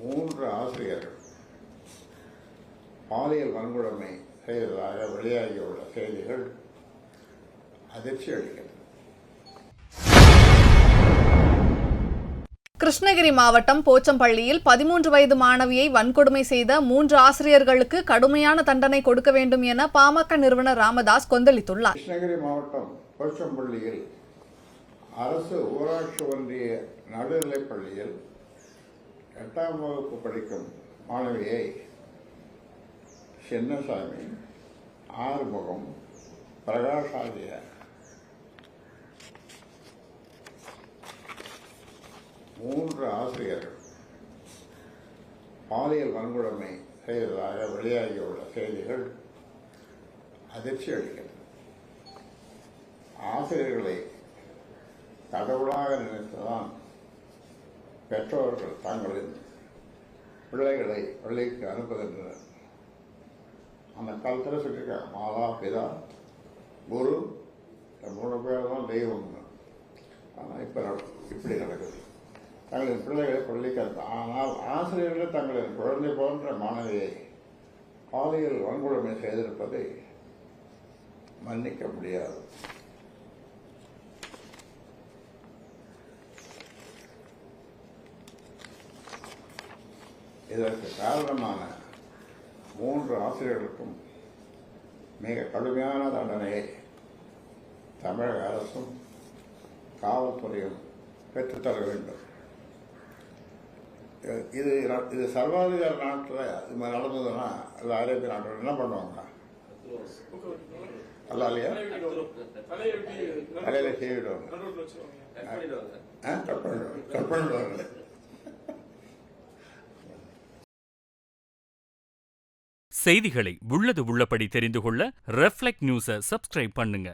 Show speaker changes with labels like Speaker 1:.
Speaker 1: 3 ஆசிரியர்கள் பாலியல் வன்கொடுமை செய்ததாக வெளியாகியுள்ள செய்திகள் அதிர்ச்சி அளிக்கிறது.
Speaker 2: கிருஷ்ணகிரி மாவட்டம் போச்சம்பள்ளியில் 13 வயது மாணவியை வன்கொடுமை செய்த 3 ஆசிரியர்களுக்கு கடுமையான தண்டனை கொடுக்க வேண்டும் என பாமக நிறுவனர் ராமதாஸ் கொந்தளித்துள்ளார்.
Speaker 1: கிருஷ்ணகிரி மாவட்டம் போச்சம்பள்ளியில் அரசு ஊராட்சி ஒன்றிய நடுநிலைப் பள்ளியில் 8ஆம் வகுப்பு படிக்கும் மாணவியை சின்னசாமி, ஆறுமுகம், பிரகாஷ் ஆகிய 3 ஆசிரியர்கள் பாலியல் வன்கொடுமை செய்ததாக வெளியாகியுள்ள செய்திகள் அதிர்ச்சி அளிக்கிறது. ஆசிரியர்களை கடவுளாக நினைத்துதான் பெற்றோர்கள் தங்களின் பிள்ளைகளை பள்ளிக்கு அனுப்புகின்றனர். அந்த காலத்தில் சொல்லியிருக்காங்க, மாதா பிதா குரு 3 பேர் தான் தெய்வம். ஆனால் இப்போ இப்படி நடக்குது. தங்களின் பிள்ளைகளை பள்ளிக்கு அனுப்ப, ஆனால் ஆசிரியர்கள் தங்களின் குழந்தை போன்ற மாணவியை பாலியல் வன்கொடுமை செய்திருப்பதை மன்னிக்க முடியாது. இதற்கு காரணமான 3 ஆசிரியர்களுக்கும் மிக கடுமையான தண்டனையை தமிழக அரசும் காவல்துறையும் பெற்றுத்தர வேண்டும். இது சர்வாதிகார நாட்டில் இது மாதிரி நடந்ததுன்னா இல்லை அரேபிய நாட்டில் என்ன பண்ணுவாங்க? அல்ல இல்லையா, தலையில செய்விடுவாங்க, கட் பண்ணிடுவாங்க.
Speaker 3: செய்திகளை உள்ளது உள்ளபடி தெரிந்து கொள்ள ரெஃப்ளெக்ட் நியூஸை சப்ஸ்கிரைப் பண்ணுங்க.